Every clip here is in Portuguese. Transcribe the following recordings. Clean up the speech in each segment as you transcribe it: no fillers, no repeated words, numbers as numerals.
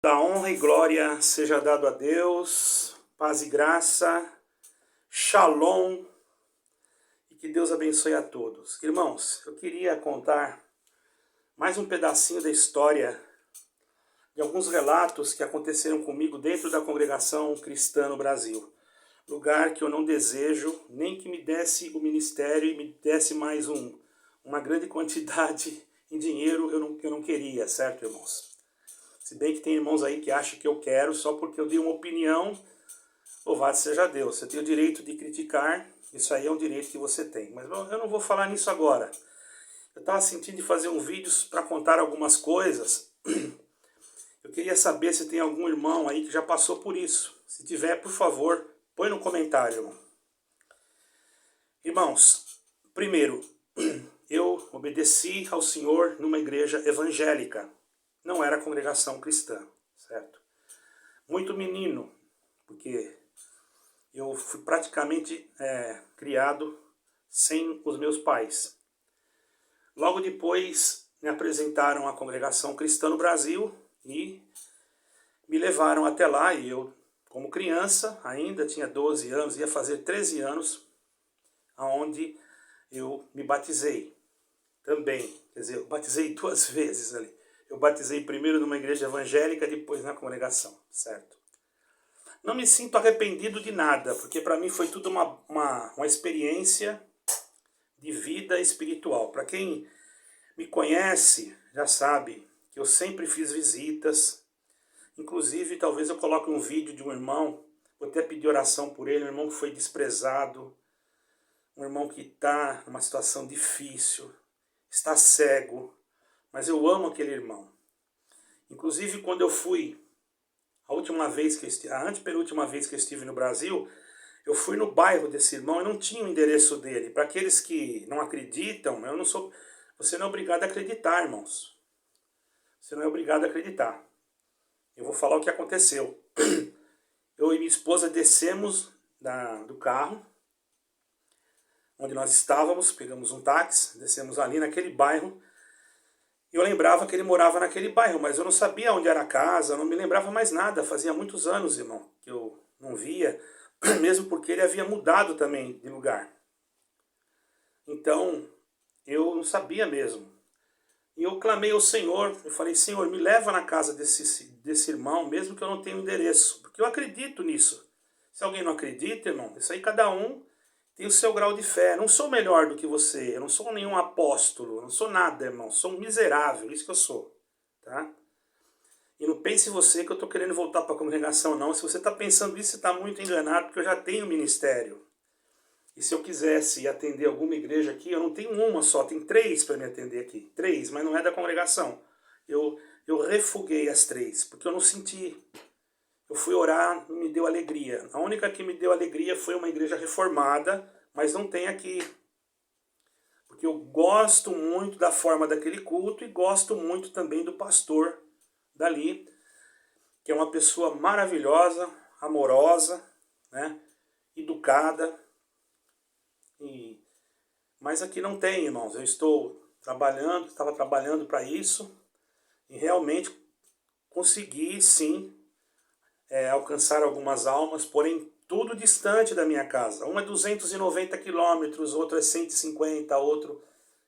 Da honra e glória seja dado a Deus, paz e graça, shalom, e que Deus abençoe a todos. Irmãos, eu queria contar mais um pedacinho da história de alguns relatos que aconteceram comigo dentro da congregação cristã no Brasil. Lugar que eu não desejo, nem que me desse o ministério e me desse mais uma grande quantidade em dinheiro, eu não queria, certo, irmãos? Se bem que tem irmãos aí que acham que eu quero só porque eu dei uma opinião, louvado seja Deus. Você tem o direito de criticar, isso aí é um direito que você tem. Mas eu não vou falar nisso agora. Eu estava sentindo de fazer um vídeo para contar algumas coisas. Eu queria saber se tem algum irmão aí que já passou por isso. Se tiver, por favor, põe no comentário, irmão. Irmãos, primeiro, eu obedeci ao Senhor numa igreja evangélica. Não era congregação cristã, certo? Muito menino, porque eu fui praticamente criado sem os meus pais. Logo depois me apresentaram à congregação cristã no Brasil e me levaram até lá, e eu, como criança, ainda tinha 12 anos, ia fazer 13 anos, aonde eu me batizei também. Quer dizer, eu batizei 2 vezes ali. Eu batizei primeiro numa igreja evangélica, depois na congregação, certo? Não me sinto arrependido de nada, porque para mim foi tudo uma experiência de vida espiritual. Para quem me conhece, já sabe que eu sempre fiz visitas. Inclusive, talvez eu coloque um vídeo de um irmão, vou até pedir oração por ele, um irmão que foi desprezado, um irmão que está numa situação difícil, está cego, mas eu amo aquele irmão. Inclusive, quando eu fui, a antepenúltima vez que eu estive no Brasil, eu fui no bairro desse irmão e não tinha o endereço dele. Para aqueles que não acreditam, você não é obrigado a acreditar, irmãos. Você não é obrigado a acreditar. Eu vou falar o que aconteceu. Eu e minha esposa descemos do carro, onde nós estávamos, pegamos um táxi, descemos ali naquele bairro. Eu lembrava que ele morava naquele bairro, mas eu não sabia onde era a casa, eu não me lembrava mais nada. Fazia muitos anos, irmão, que eu não via, mesmo porque ele havia mudado também de lugar. Então, eu não sabia mesmo. E eu clamei ao Senhor, eu falei, Senhor, me leva na casa desse irmão, mesmo que eu não tenha o endereço, porque eu acredito nisso. Se alguém não acredita, irmão, isso aí cada um tem o seu grau de fé. Eu não sou melhor do que você, eu não sou nenhum apóstolo, eu não sou nada, irmão, sou um miserável, isso que eu sou, tá? E não pense você que eu estou querendo voltar para a congregação, não. Se você está pensando isso, você está muito enganado, porque eu já tenho ministério. E se eu quisesse atender alguma igreja aqui, eu não tenho uma só, tem 3 para me atender aqui. 3, mas não é da congregação. Eu refuguei as 3, porque eu não senti. Eu fui orar, não me deu alegria. A única que me deu alegria foi uma igreja reformada, mas não tem aqui. Porque eu gosto muito da forma daquele culto e gosto muito também do pastor dali, que é uma pessoa maravilhosa, amorosa, né, educada. Mas aqui não tem, irmãos. Eu estava trabalhando para isso e realmente consegui, sim, alcançar algumas almas, porém tudo distante da minha casa. Um é 290 quilômetros, outro é 150, outro...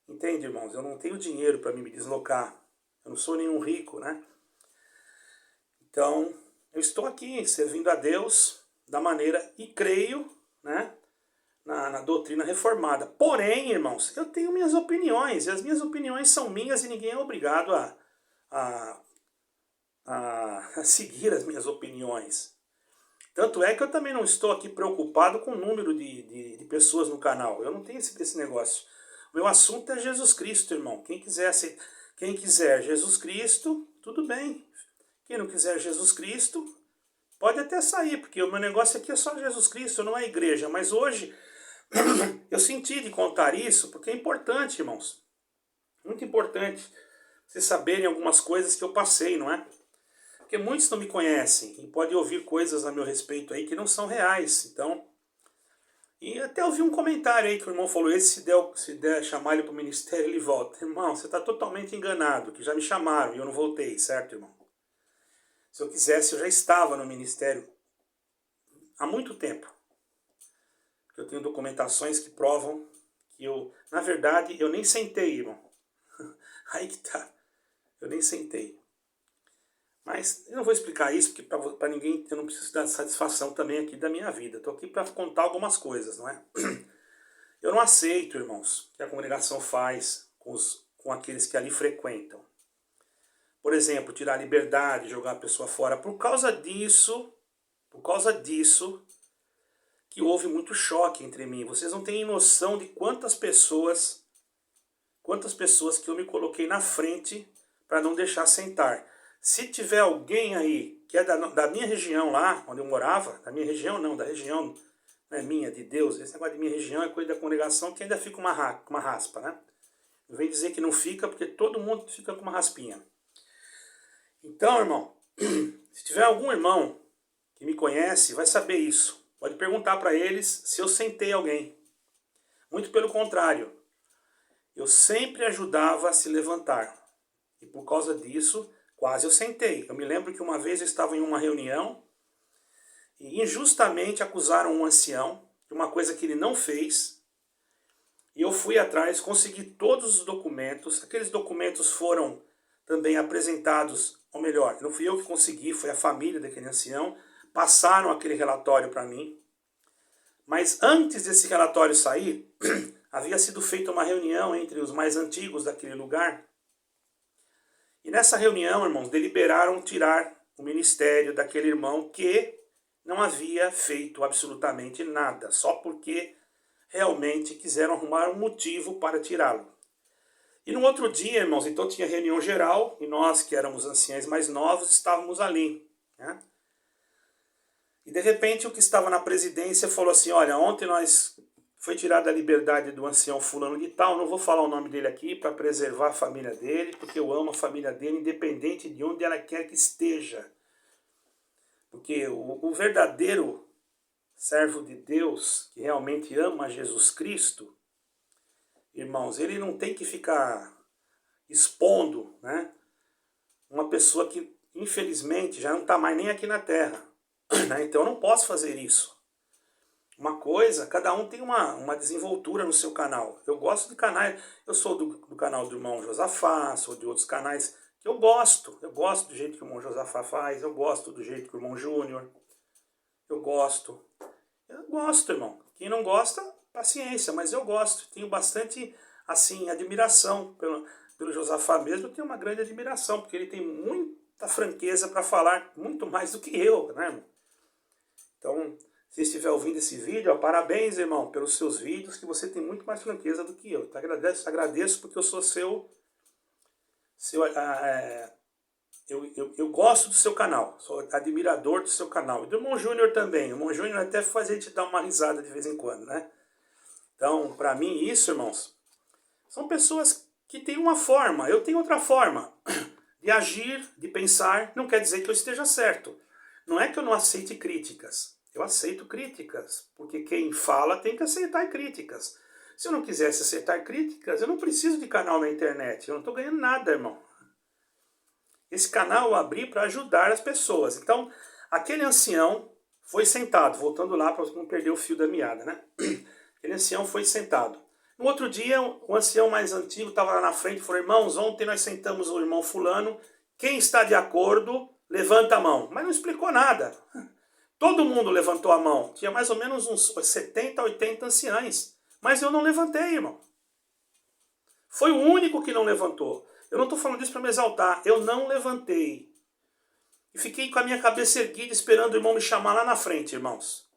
Entende, irmãos? Eu não tenho dinheiro para me deslocar. Eu não sou nenhum rico, né? Então, eu estou aqui servindo a Deus da maneira, e creio, né, na doutrina reformada. Porém, irmãos, eu tenho minhas opiniões, e as minhas opiniões são minhas e ninguém é obrigado a seguir as minhas opiniões. Tanto é que eu também não estou aqui preocupado com o número de pessoas no canal. Eu não tenho esse negócio. O meu assunto é Jesus Cristo, irmão. Quem quiser Jesus Cristo, tudo bem. Quem não quiser Jesus Cristo, pode até sair, porque o meu negócio aqui é só Jesus Cristo, não é igreja. Mas hoje eu senti de contar isso, porque é importante, irmãos. Muito importante vocês saberem algumas coisas que eu passei, não é? Porque muitos não me conhecem e podem ouvir coisas a meu respeito aí que não são reais. Então, e até ouvi um comentário aí que o irmão falou, se der chamar ele para o ministério, ele volta. Irmão, você está totalmente enganado, que já me chamaram e eu não voltei, certo, irmão? Se eu quisesse, eu já estava no ministério há muito tempo. Eu tenho documentações que provam que eu, na verdade, eu nem sentei, irmão. Aí que tá. Eu nem sentei. Mas eu não vou explicar isso, porque para ninguém, eu não preciso dar satisfação também aqui da minha vida. Estou aqui para contar algumas coisas, não é? Eu não aceito, irmãos, o que a congregação faz com aqueles que ali frequentam. Por exemplo, tirar a liberdade, jogar a pessoa fora. Por causa disso, que houve muito choque entre mim. Vocês não têm noção de quantas pessoas que eu me coloquei na frente para não deixar sentar. Se tiver alguém aí que é da minha região lá, onde eu morava, da minha região não, da região não é minha, de Deus, esse negócio de minha região é coisa da congregação que ainda fica uma raspa, né? Não vem dizer que não fica, porque todo mundo fica com uma raspinha. Então, irmão, se tiver algum irmão que me conhece, vai saber isso. Pode perguntar para eles se eu sentei alguém. Muito pelo contrário. Eu sempre ajudava a se levantar. E por causa disso, quase eu sentei. Eu me lembro que uma vez eu estava em uma reunião e injustamente acusaram um ancião de uma coisa que ele não fez. E eu fui atrás, consegui todos os documentos. Aqueles documentos foram também apresentados, ou melhor, não fui eu que consegui, foi a família daquele ancião. Passaram aquele relatório para mim. Mas antes desse relatório sair, havia sido feita uma reunião entre os mais antigos daquele lugar. E nessa reunião, irmãos, deliberaram tirar o ministério daquele irmão que não havia feito absolutamente nada, só porque realmente quiseram arrumar um motivo para tirá-lo. E no outro dia, irmãos, então tinha reunião geral, e nós, que éramos anciãos mais novos, estávamos ali, né? E de repente o que estava na presidência falou assim, olha, ontem foi tirada a liberdade do ancião fulano de tal, não vou falar o nome dele aqui para preservar a família dele, porque eu amo a família dele, independente de onde ela quer que esteja. Porque o verdadeiro servo de Deus, que realmente ama Jesus Cristo, irmãos, ele não tem que ficar expondo, né, uma pessoa que infelizmente já não está mais nem aqui na terra. Então eu não posso fazer isso. Uma coisa, cada um tem uma desenvoltura no seu canal. Eu gosto de canais, eu sou do canal do irmão Josafá, sou de outros canais que eu gosto do jeito que o irmão Josafá faz, eu gosto do jeito que o irmão Júnior, eu gosto, irmão. Quem não gosta, paciência, mas eu gosto, tenho bastante, assim, admiração pelo Josafá mesmo, eu tenho uma grande admiração, porque ele tem muita franqueza para falar, muito mais do que eu, né, irmão? Então, se estiver ouvindo esse vídeo, ó, parabéns, irmão, pelos seus vídeos, que você tem muito mais franqueza do que eu. Então, agradeço porque eu sou eu gosto do seu canal, sou admirador do seu canal. E do irmão Júnior também. O irmão Júnior até faz a gente dar uma risada de vez em quando, né? Então, para mim, isso, irmãos, são pessoas que têm uma forma, eu tenho outra forma de agir, de pensar, não quer dizer que eu esteja certo. Não é que eu não aceite críticas. Eu aceito críticas, porque quem fala tem que aceitar críticas. Se eu não quisesse aceitar críticas, eu não preciso de canal na internet. Eu não estou ganhando nada, irmão. Esse canal eu abri para ajudar as pessoas. Então, aquele ancião foi sentado, voltando lá para não perder o fio da meada, né? Aquele ancião foi sentado. No outro dia, o ancião mais antigo estava lá na frente e falou, irmãos, ontem nós sentamos o irmão fulano, quem está de acordo, levanta a mão. Mas não explicou nada. Todo mundo levantou a mão. Tinha mais ou menos uns 70, 80 anciães. Mas eu não levantei, irmão. Foi o único que não levantou. Eu não estou falando isso para me exaltar. Eu não levantei. E fiquei com a minha cabeça erguida esperando o irmão me chamar lá na frente, irmãos.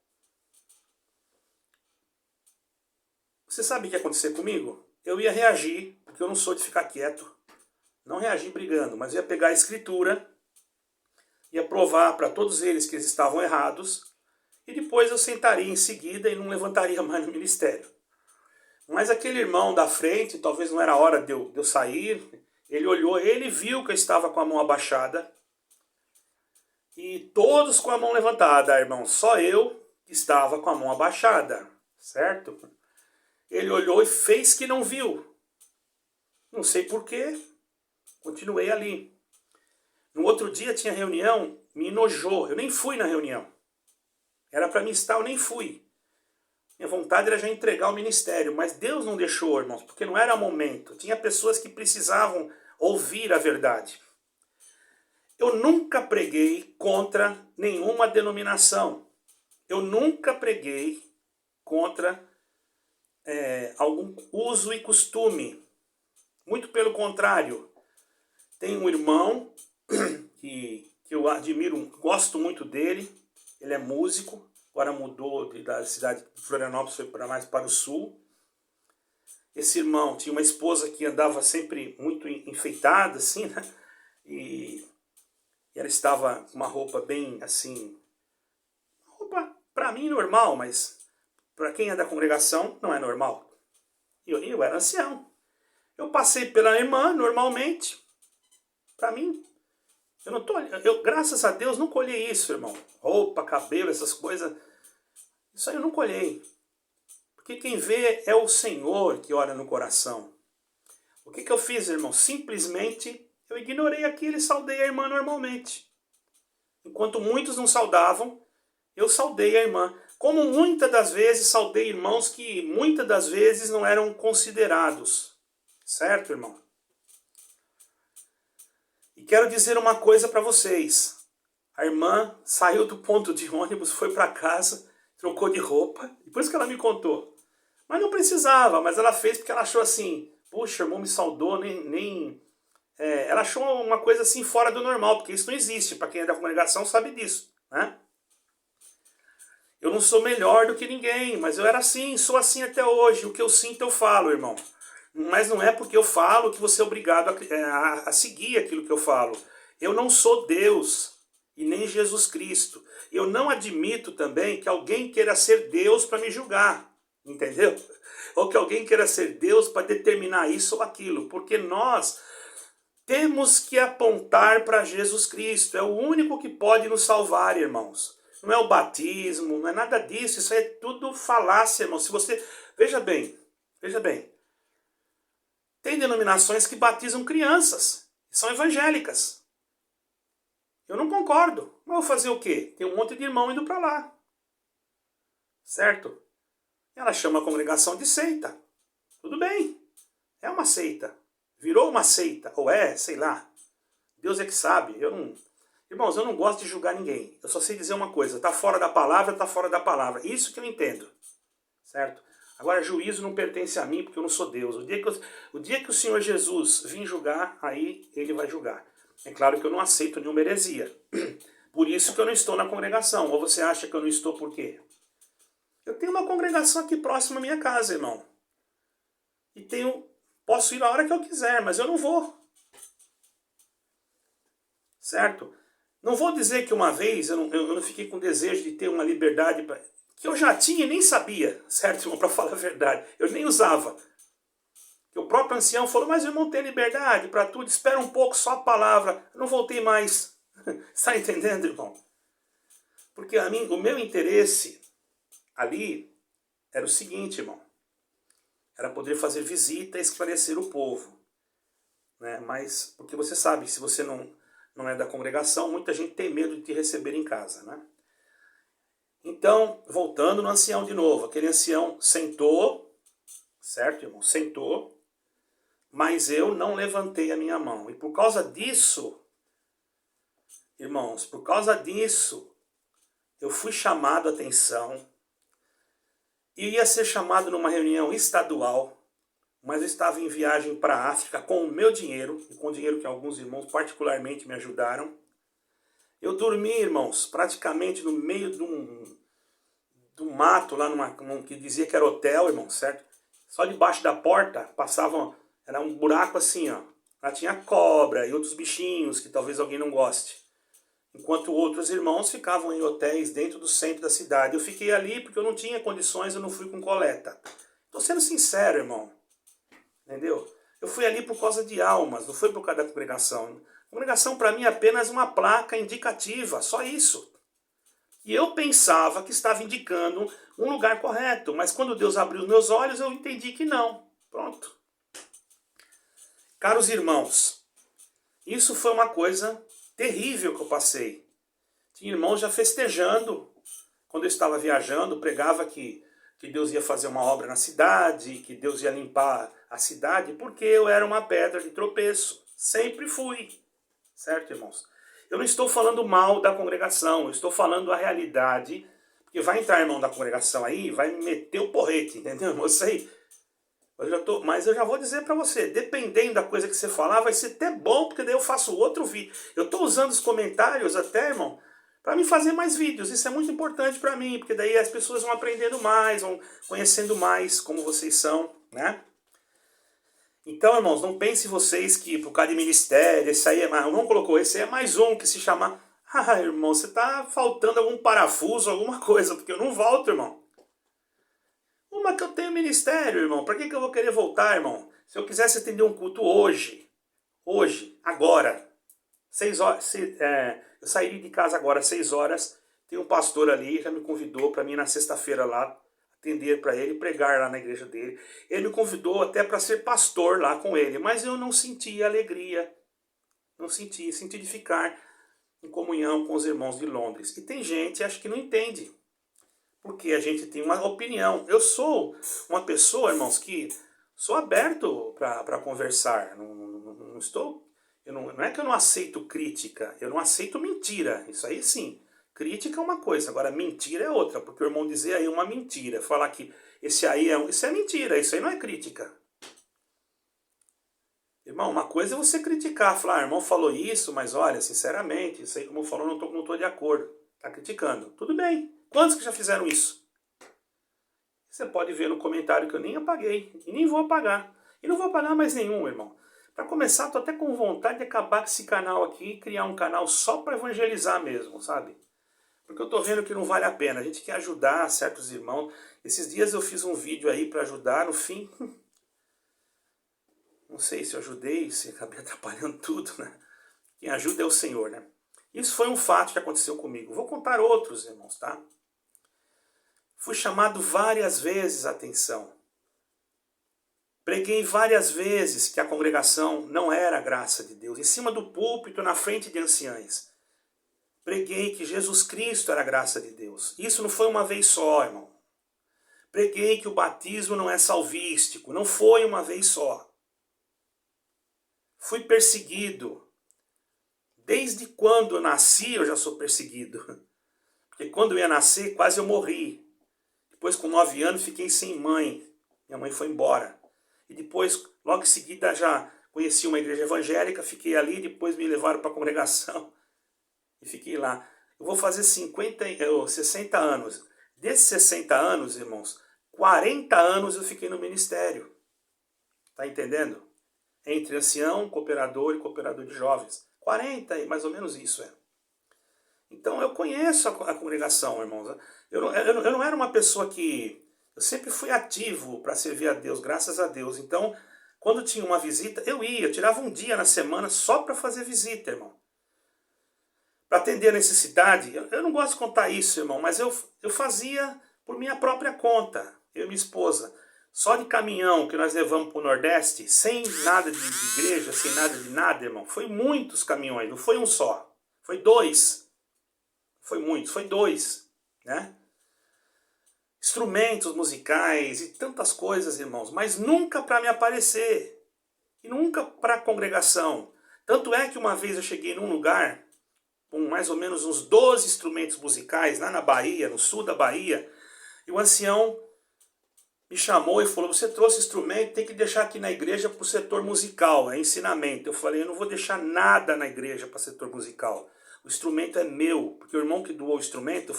Você sabe o que ia acontecer comigo? Eu ia reagir, porque eu não sou de ficar quieto. Não reagir brigando, mas eu ia pegar a escritura, ia provar para todos eles que eles estavam errados, e depois eu sentaria em seguida e não levantaria mais no ministério. Mas aquele irmão da frente, talvez não era a hora de eu sair, ele olhou, ele viu que eu estava com a mão abaixada, e todos com a mão levantada, irmão, só eu estava com a mão abaixada, certo? Ele olhou e fez que não viu. Não sei porquê, continuei ali. No outro dia tinha reunião me enojou. Eu nem fui na reunião. Era para mim estar, eu nem fui. Minha vontade era já entregar o ministério, mas Deus não deixou, irmãos, porque não era momento. Tinha pessoas que precisavam ouvir a verdade. Eu nunca preguei contra nenhuma denominação. Eu nunca preguei contra algum uso e costume. Muito pelo contrário. Tem um irmão que eu admiro, gosto muito dele. Ele é músico, agora mudou da cidade de Florianópolis, foi para mais para o sul. Esse irmão tinha uma esposa que andava sempre muito enfeitada, assim, né? E ela estava com uma roupa bem assim, roupa para mim normal, mas para quem é da congregação não é normal. Eu era ancião. Eu passei pela irmã normalmente. Para mim, graças a Deus não colhei isso, irmão. Roupa, cabelo, essas coisas. Isso aí eu não colhei. Porque quem vê é o Senhor que olha no coração. O que eu fiz, irmão? Simplesmente eu ignorei aquilo e saudei a irmã normalmente. Enquanto muitos não saudavam, eu saudei a irmã. Como muitas das vezes saudei irmãos que muitas das vezes não eram considerados. Certo, irmão? E quero dizer uma coisa para vocês. A irmã saiu do ponto de ônibus, foi para casa, trocou de roupa, e por isso que ela me contou. Mas não precisava, mas ela fez porque ela achou assim, puxa, o irmão me saudou, ela achou uma coisa assim fora do normal, porque isso não existe, para quem é da congregação sabe disso, né? Eu não sou melhor do que ninguém, mas eu era assim, sou assim até hoje, o que eu sinto eu falo, irmão. Mas não é porque eu falo que você é obrigado a seguir aquilo que eu falo. Eu não sou Deus e nem Jesus Cristo. Eu não admito também que alguém queira ser Deus para me julgar, entendeu? Ou que alguém queira ser Deus para determinar isso ou aquilo, porque nós temos que apontar para Jesus Cristo. É o único que pode nos salvar, irmãos. Não é o batismo, não é nada disso. Isso é tudo falácia, irmão. Se você veja bem. Tem denominações que batizam crianças, são evangélicas. Eu não concordo. Mas vou fazer o quê? Tem um monte de irmão indo para lá. Certo? Ela chama a congregação de seita. Tudo bem. É uma seita. Virou uma seita. Ou sei lá. Deus é que sabe. Irmãos, eu não gosto de julgar ninguém. Eu só sei dizer uma coisa. Está fora da palavra, está fora da palavra. Isso que eu entendo. Certo? Agora, juízo não pertence a mim, porque eu não sou Deus. O dia que o Senhor Jesus vir julgar, aí ele vai julgar. É claro que eu não aceito nenhuma heresia. Por isso que eu não estou na congregação. Ou você acha que eu não estou por quê? Eu tenho uma congregação aqui próxima à minha casa, irmão. E posso ir a hora que eu quiser, mas eu não vou. Certo? Não vou dizer que uma vez eu não fiquei com desejo de ter uma liberdade que eu já tinha e nem sabia, certo, irmão, para falar a verdade. Eu nem usava. O próprio ancião falou, mas irmão, tem liberdade para tudo, espera um pouco, só a palavra. Eu não voltei mais. Está entendendo, irmão? Porque o meu interesse ali era o seguinte, irmão. Era poder fazer visita e esclarecer o povo. Né? Mas, porque você sabe, se você não é da congregação, muita gente tem medo de te receber em casa, né? Então, voltando no ancião de novo, aquele ancião sentou, certo, irmão? Sentou, mas eu não levantei a minha mão. E por causa disso, irmãos, por causa disso, eu fui chamado a atenção. E ia ser chamado numa reunião estadual, mas eu estava em viagem para a África com o meu dinheiro, e com o dinheiro que alguns irmãos particularmente me ajudaram. Eu dormi, irmãos, praticamente no meio do mato, lá que dizia que era hotel, irmão, certo? Só debaixo da porta era um buraco assim, ó. Lá tinha cobra e outros bichinhos que talvez alguém não goste. Enquanto outros irmãos ficavam em hotéis dentro do centro da cidade. Eu fiquei ali porque eu não tinha condições, eu não fui com coleta. Estou sendo sincero, irmão. Entendeu? Eu fui ali por causa de almas, não foi por causa da congregação. A congregação para mim é apenas uma placa indicativa, só isso. E eu pensava que estava indicando um lugar correto, mas quando Deus abriu os meus olhos, eu entendi que não. Pronto. Caros irmãos, isso foi uma coisa terrível que eu passei. Tinha irmãos já festejando. Quando eu estava viajando, pregava que Deus ia fazer uma obra na cidade, que Deus ia limpar a cidade, porque eu era uma pedra de tropeço. Sempre fui. Certo, irmãos? Eu não estou falando mal da congregação, eu estou falando a realidade, porque vai entrar irmão da congregação aí, vai me meter o porrete, entendeu? Eu sei. Mas eu já vou dizer para você, dependendo da coisa que você falar, vai ser até bom, porque daí eu faço outro vídeo. Eu estou usando os comentários até, irmão, para me fazer mais vídeos. Isso é muito importante para mim, porque daí as pessoas vão aprendendo mais, vão conhecendo mais como vocês são, né? Então, irmãos, não pense vocês que por causa de ministério, esse aí é mais, não colocou, esse aí é mais um que se chama... Ah, irmão, você tá faltando algum parafuso, alguma coisa, porque eu não volto, irmão. Uma que eu tenho ministério, irmão, pra que eu vou querer voltar, irmão? Se eu quisesse atender um culto hoje, agora, 6 horas, eu sairia de casa agora às 6 horas, tem um pastor ali, já me convidou para mim na sexta-feira lá, atender para ele, pregar lá na igreja dele. Ele me convidou até para ser pastor lá com ele, mas eu não senti alegria, senti de ficar em comunhão com os irmãos de Londres. E tem gente, acho que não entende, porque a gente tem uma opinião. Eu sou uma pessoa, irmãos, que sou aberto para conversar, não estou... não é que eu não aceito crítica, eu não aceito mentira, isso aí sim. Crítica é uma coisa, agora mentira é outra, porque o irmão dizer aí uma mentira, falar que esse aí isso é mentira, isso aí não é crítica. Irmão, uma coisa é você criticar, falar, irmão falou isso, mas olha, sinceramente, isso aí como falou, não tô de acordo. Tá criticando. Tudo bem. Quantos que já fizeram isso? Você pode ver no comentário que eu nem apaguei, e nem vou apagar. E não vou apagar mais nenhum, irmão. Para começar, tô até com vontade de acabar com esse canal aqui e criar um canal só para evangelizar mesmo, sabe? Porque eu tô vendo que não vale a pena. A gente quer ajudar certos irmãos. Esses dias eu fiz um vídeo aí para ajudar, no fim... Não sei se eu ajudei, se acabei atrapalhando tudo, né? Quem ajuda é o Senhor, né? Isso foi um fato que aconteceu comigo. Vou contar outros, irmãos, tá? Fui chamado várias vezes a atenção. Preguei várias vezes que a congregação não era a graça de Deus. Em cima do púlpito, na frente de anciães. Preguei que Jesus Cristo era a graça de Deus. Isso não foi uma vez só, irmão. Preguei que o batismo não é salvístico. Não foi uma vez só. Fui perseguido. Desde quando eu nasci eu já sou perseguido. Porque quando eu ia nascer quase eu morri. Depois com 9 anos fiquei sem mãe. Minha mãe foi embora. E depois, logo em seguida, já conheci uma igreja evangélica, fiquei ali, depois me levaram para a congregação. E fiquei lá. Eu vou fazer 60 anos. Desses 60 anos, irmãos, 40 anos eu fiquei no ministério. Tá entendendo? Entre ancião, cooperador e cooperador de jovens. 40, mais ou menos isso é. Então eu conheço a congregação, irmãos. Eu não era uma pessoa que... Eu sempre fui ativo para servir a Deus, graças a Deus. Então, quando tinha uma visita, eu tirava um dia na semana só para fazer visita, irmão. Para atender a necessidade. Eu não gosto de contar isso, irmão, mas eu fazia por minha própria conta, eu e minha esposa. Só de caminhão que nós levamos para o Nordeste, sem nada de igreja, sem nada de nada, irmão. Foi muitos caminhões, não foi um só. Foi 2. Foi muitos, foi 2, né? Instrumentos musicais e tantas coisas, irmãos. Mas nunca para me aparecer. E nunca para a congregação. Tanto é que uma vez eu cheguei num lugar com mais ou menos uns 12 instrumentos musicais, lá na Bahia, no sul da Bahia. E o ancião me chamou e falou, você trouxe instrumento, tem que deixar aqui na igreja para o setor musical, é ensinamento. Eu falei, eu não vou deixar nada na igreja para o setor musical. O instrumento é meu, porque o irmão que doou o instrumento,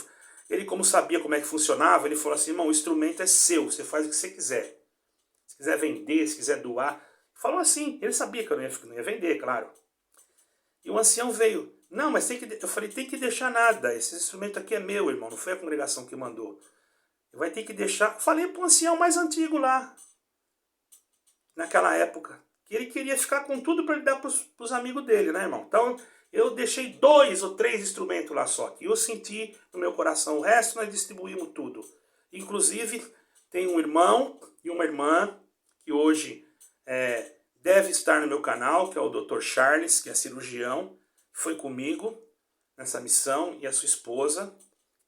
ele como sabia como é que funcionava, ele falou assim, irmão, o instrumento é seu, você faz o que você quiser. Se quiser vender, se quiser doar. Falou assim, ele sabia que eu não ia vender, claro. E o ancião veio, não, mas eu falei, tem que deixar nada, esse instrumento aqui é meu, irmão, não foi a congregação que mandou. Vai ter que deixar... Falei para o ancião mais antigo lá, naquela época, que ele queria ficar com tudo para ele dar para os amigos dele, né, irmão? Então, eu deixei 2 ou 3 instrumentos lá só, que eu senti no meu coração. O resto nós distribuímos tudo. Inclusive, tem um irmão e uma irmã que hoje deve estar no meu canal, que é o Dr. Charles, que é cirurgião, foi comigo, nessa missão, e a sua esposa,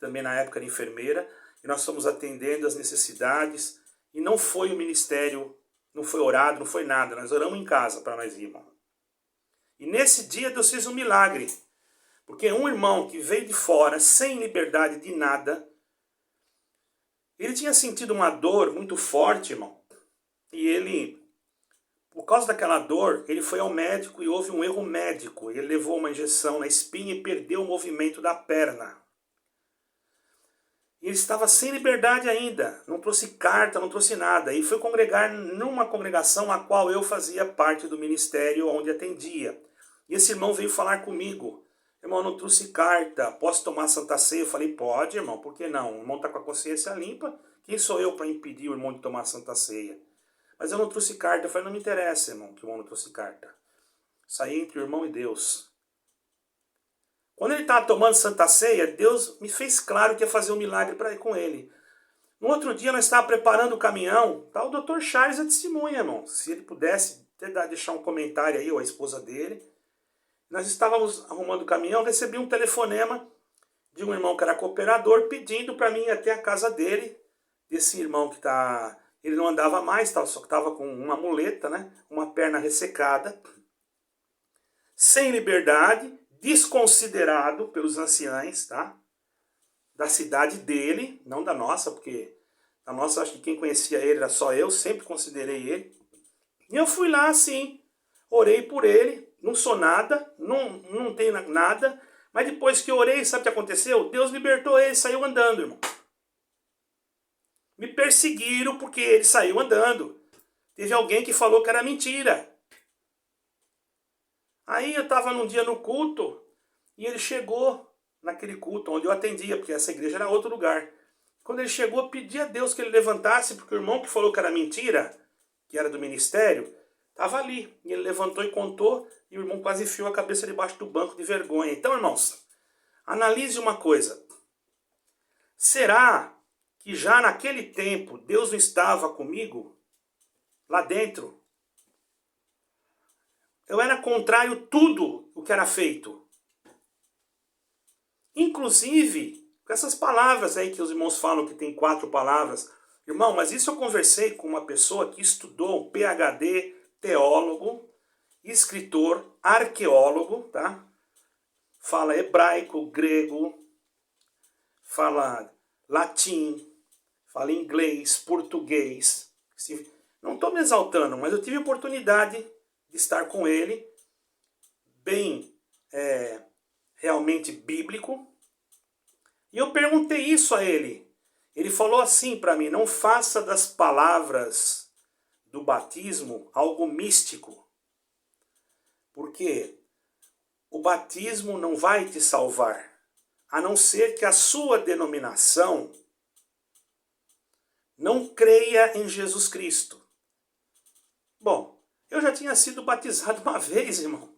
também na época era enfermeira, e nós fomos atendendo as necessidades, e não foi o ministério, não foi orado, não foi nada, nós oramos em casa para nós irmãos. E nesse dia Deus fez um milagre, porque um irmão que veio de fora, sem liberdade de nada, ele tinha sentido uma dor muito forte, irmão, e ele, por causa daquela dor, ele foi ao médico e houve um erro médico, ele levou uma injeção na espinha e perdeu o movimento da perna. E ele estava sem liberdade ainda, não trouxe carta, não trouxe nada. E foi congregar numa congregação a qual eu fazia parte do ministério onde atendia. E esse irmão veio falar comigo. Irmão, não trouxe carta, posso tomar Santa Ceia? Eu falei, pode, irmão, por que não? O irmão está com a consciência limpa, quem sou eu para impedir o irmão de tomar Santa Ceia? Mas eu não trouxe carta. Eu falei, não me interessa, irmão, que o irmão não trouxe carta. Isso aí é entre o irmão e Deus. Quando ele estava tomando Santa Ceia, Deus me fez claro que ia fazer um milagre para ir com ele. No outro dia, nós estávamos preparando o caminhão. Tá, o Dr. Charles é testemunha, irmão. Se ele pudesse até deixar um comentário aí, ou a esposa dele. Nós estávamos arrumando o caminhão, recebi um telefonema de um irmão que era cooperador, pedindo para mim ir até a casa dele, desse irmão que tá... Ele não andava mais, só que estava com uma muleta, né? Uma perna ressecada, sem liberdade, desconsiderado pelos anciães, tá? Da cidade dele, não da nossa, porque a nossa, acho que quem conhecia ele era só eu, sempre considerei ele. E eu fui lá assim, orei por ele, não sou nada, não tenho nada, mas depois que eu orei, sabe o que aconteceu? Deus libertou ele, saiu andando, irmão. Me perseguiram porque ele saiu andando. Teve alguém que falou que era mentira. Aí eu estava num dia no culto e ele chegou naquele culto onde eu atendia, porque essa igreja era outro lugar. Quando ele chegou, eu pedi a Deus que ele levantasse, porque o irmão que falou que era mentira, que era do ministério, estava ali. E ele levantou e contou, e o irmão quase enfiou a cabeça debaixo do banco de vergonha. Então, irmãos, analise uma coisa. Será que já naquele tempo Deus não estava comigo lá dentro? Eu era contrário a tudo o que era feito. Inclusive, com essas palavras aí que os irmãos falam que tem 4 palavras. Irmão, mas isso eu conversei com uma pessoa que estudou PhD, teólogo, escritor, arqueólogo, tá? Fala hebraico, grego, fala latim, fala inglês, português. Não estou me exaltando, mas eu tive a oportunidade de estar com ele, bem realmente bíblico. E eu perguntei isso a ele. Ele falou assim para mim, não faça das palavras do batismo algo místico. Porque o batismo não vai te salvar, a não ser que a sua denominação não creia em Jesus Cristo. Bom, eu já tinha sido batizado uma vez, irmão.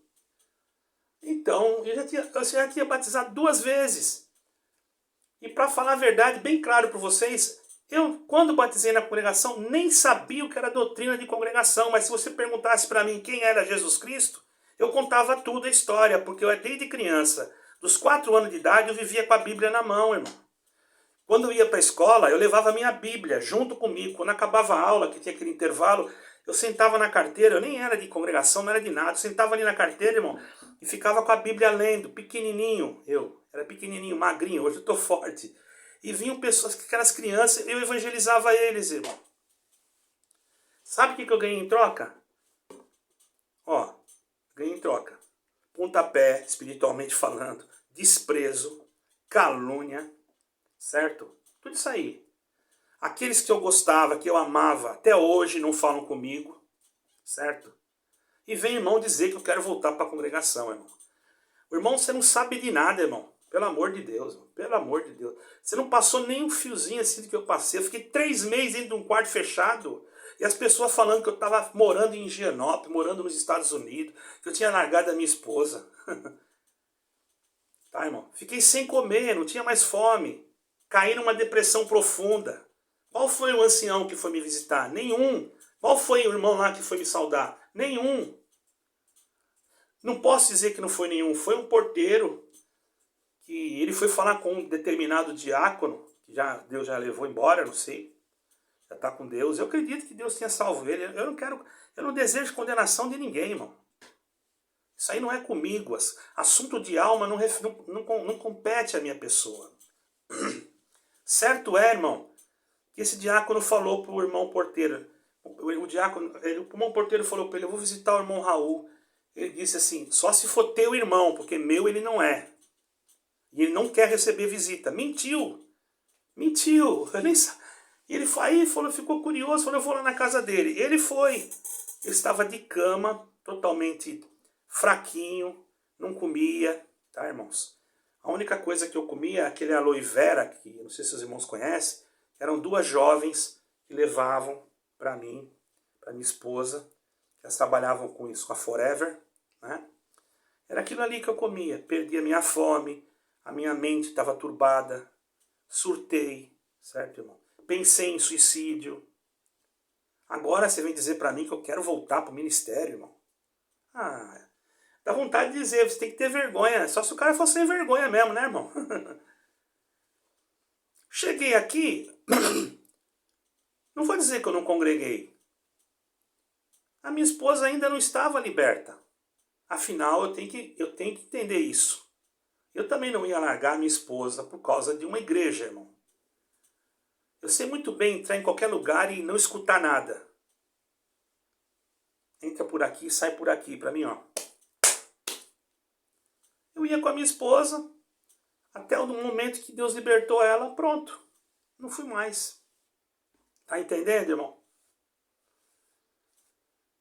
Então, eu já tinha batizado 2 vezes. E para falar a verdade, bem claro para vocês, eu, quando batizei na congregação, nem sabia o que era doutrina de congregação. Mas se você perguntasse para mim quem era Jesus Cristo, eu contava tudo a história, porque eu, desde criança, dos 4 anos de idade, eu vivia com a Bíblia na mão, irmão. Quando eu ia para a escola, eu levava a minha Bíblia junto comigo. Quando acabava a aula, que tinha aquele intervalo, eu sentava na carteira, eu nem era de congregação, não era de nada. Eu sentava ali na carteira, irmão, e ficava com a Bíblia lendo, pequenininho. Eu era pequenininho, magrinho, hoje eu estou forte. E vinham pessoas, aquelas crianças, eu evangelizava eles, irmão. Sabe o que eu ganhei em troca? Ó, ganhei em troca. Pontapé, espiritualmente falando, desprezo, calúnia, certo? Tudo isso aí. Aqueles que eu gostava, que eu amava, até hoje não falam comigo, certo? E vem irmão dizer que eu quero voltar para a congregação, irmão. Irmão, você não sabe de nada, irmão. Pelo amor de Deus, irmão. Pelo amor de Deus. Você não passou nem um fiozinho assim do que eu passei. Eu fiquei 3 meses dentro de um quarto fechado. E as pessoas falando que eu estava morando em Higienópolis, morando nos Estados Unidos, que eu tinha largado a minha esposa. Tá, irmão? Fiquei sem comer, não tinha mais fome. Caí numa depressão profunda. Qual foi o ancião que foi me visitar? Nenhum. Qual foi o irmão lá que foi me saudar? Nenhum. Não posso dizer que não foi nenhum. Foi um porteiro. que ele foi falar com um determinado diácono, que Deus já levou embora, não sei, já está com Deus. Eu acredito que Deus tenha salvo ele. Eu não desejo condenação de ninguém, irmão. Isso aí não é comigo. Assunto de alma não compete à minha pessoa. Certo é, irmão, que esse diácono falou para o irmão porteiro. O irmão porteiro falou para ele: eu vou visitar o irmão Raul. Ele disse assim: só se for teu irmão, porque meu ele não é. E ele não quer receber visita. Mentiu. Eu nem sabia. E ele aí ficou curioso, falou: eu vou lá na casa dele. Ele foi. Ele estava de cama, totalmente fraquinho, não comia, tá, irmãos? A única coisa que eu comia é aquele aloe vera, que eu não sei se os irmãos conhecem, eram duas jovens que levavam para mim, para minha esposa, que elas trabalhavam com isso, com a Forever, né? Era aquilo ali que eu comia. Perdi a minha fome, a minha mente estava turbada, surtei, certo, irmão? Pensei em suicídio. Agora você vem dizer para mim que eu quero voltar para o ministério, irmão. Ah, dá vontade de dizer, você tem que ter vergonha. Só se o cara for sem vergonha mesmo, né, irmão? Cheguei aqui, não vou dizer que eu não congreguei. A minha esposa ainda não estava liberta. Afinal, eu tenho que entender isso. Eu também não ia largar a minha esposa por causa de uma igreja, irmão. Eu sei muito bem entrar em qualquer lugar e não escutar nada. Entra por aqui, sai por aqui. Para mim, ó. Eu ia com a minha esposa até o momento que Deus libertou ela, pronto. Não fui mais. Tá entendendo, irmão?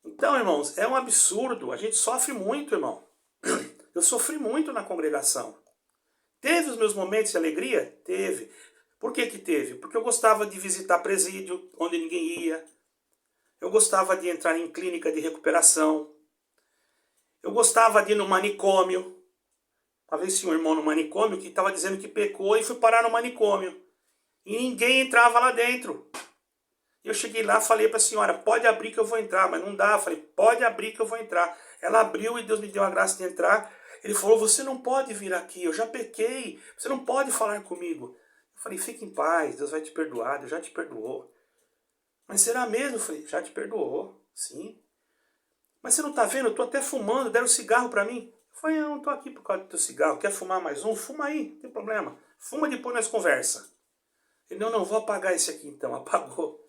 Então, irmãos, é um absurdo. A gente sofre muito, irmão. Eu sofri muito na congregação. Teve os meus momentos de alegria? Teve. Por que que teve? Porque eu gostava de visitar presídio, onde ninguém ia. Eu gostava de entrar em clínica de recuperação. Eu gostava de ir no manicômio. Uma vez tinha um irmão no manicômio que estava dizendo que pecou e foi parar no manicômio. E ninguém entrava lá dentro. Eu cheguei lá e falei para a senhora: pode abrir que eu vou entrar. Mas não dá. Eu falei: pode abrir que eu vou entrar. Ela abriu e Deus me deu a graça de entrar. Ele falou: você não pode vir aqui, eu já pequei. Você não pode falar comigo. Eu falei: fique em paz, Deus vai te perdoar, Deus já te perdoou. Mas será mesmo? Eu falei: já te perdoou, sim. Mas você não está vendo? Eu estou até fumando, deram cigarro para mim. Eu falei: eu não estou aqui por causa do teu cigarro, quer fumar mais um? Fuma aí, não tem problema. Fuma, depois nós conversa. Ele: não, vou apagar esse aqui então. Apagou.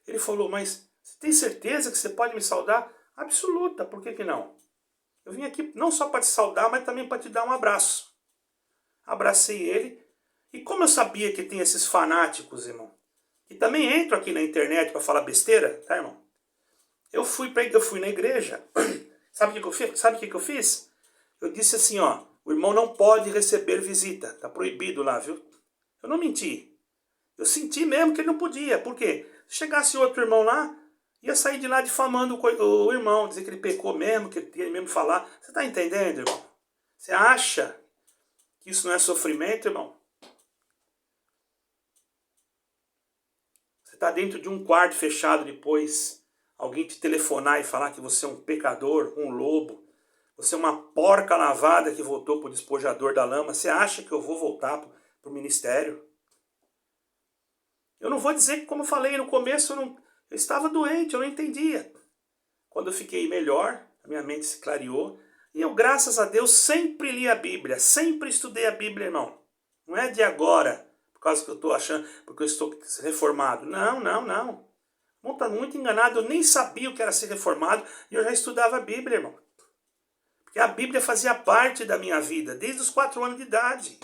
Ele falou: mas você tem certeza que você pode me saudar? Absoluta, por que que não? Eu vim aqui não só para te saudar, mas também para te dar um abraço. Abracei ele. E como eu sabia que tem esses fanáticos, irmão, que também entram aqui na internet para falar besteira, tá, irmão? Eu fui na igreja. Sabe o que eu fiz? Sabe o que eu fiz? Eu disse assim, ó: o irmão não pode receber visita. Tá proibido lá, viu? Eu não menti. Eu senti mesmo que ele não podia. Por quê? Se chegasse outro irmão lá, ia sair de lá difamando o irmão, dizer que ele pecou mesmo, que ele tinha mesmo falar. Você tá entendendo, irmão? Você acha que isso não é sofrimento, irmão? Você está dentro de um quarto fechado depois, alguém te telefonar e falar que você é um pecador, um lobo, você é uma porca lavada que voltou para o despojador da lama. Você acha que eu vou voltar para o ministério? Eu não vou dizer que, como eu falei no começo, eu estava doente, eu não entendia. Quando eu fiquei melhor, a minha mente se clareou, e eu, graças a Deus, sempre li a Bíblia, sempre estudei a Bíblia, irmão. Não é de agora, por causa que eu estou achando, porque eu estou reformado. Não. O irmão está muito enganado, eu nem sabia o que era ser reformado, e eu já estudava a Bíblia, irmão. Porque a Bíblia fazia parte da minha vida, desde os 4 anos de idade.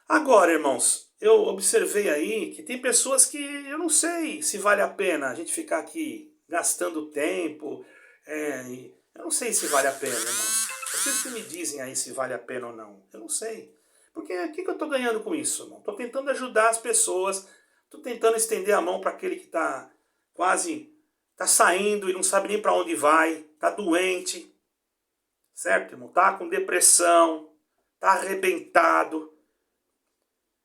Agora, irmãos, eu observei aí que tem pessoas que eu não sei se vale a pena a gente ficar aqui gastando tempo. Eu não sei se vale a pena, irmãos. Vocês que me dizem aí se vale a pena ou não. Eu não sei. Porque o que eu estou ganhando com isso, irmão? Estou tentando ajudar as pessoas. Estou tentando estender a mão para aquele que está quase... está saindo e não sabe nem para onde vai. Está doente. Certo, irmão? Está com depressão. Está arrebentado.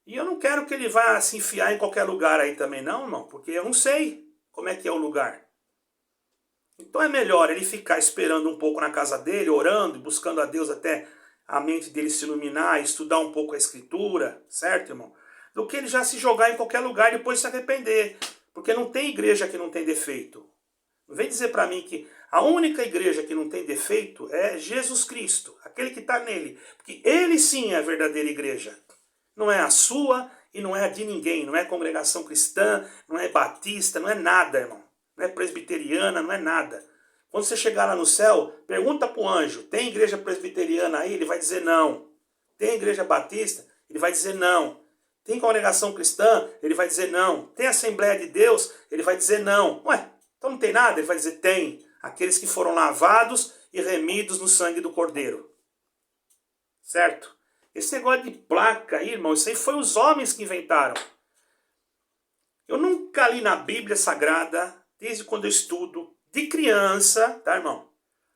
E eu não quero que ele vá se enfiar em qualquer lugar aí também não, irmão. Porque eu não sei como é que é o lugar. Então é melhor ele ficar esperando um pouco na casa dele, orando, buscando a Deus até a mente dele se iluminar, estudar um pouco a Escritura, certo, irmão? Do que ele já se jogar em qualquer lugar e depois se arrepender. Porque não tem igreja que não tem defeito. Não vem dizer para mim que a única igreja que não tem defeito é Jesus Cristo, aquele que está nele. Porque ele sim é a verdadeira igreja. Não é a sua e não é a de ninguém. Não é congregação cristã, não é batista, não é nada, irmão. Não é presbiteriana, não é nada. Quando você chegar lá no céu, pergunta para o anjo, tem igreja presbiteriana aí? Ele vai dizer não. Tem igreja batista? Ele vai dizer não. Tem congregação cristã? Ele vai dizer não. Tem Assembleia de Deus? Ele vai dizer não. Ué, então não tem nada? Ele vai dizer tem. Aqueles que foram lavados e remidos no sangue do Cordeiro. Certo? Esse negócio de placa aí, irmão, isso aí foi os homens que inventaram. Eu nunca li na Bíblia Sagrada, desde quando eu estudo, de criança, tá, irmão?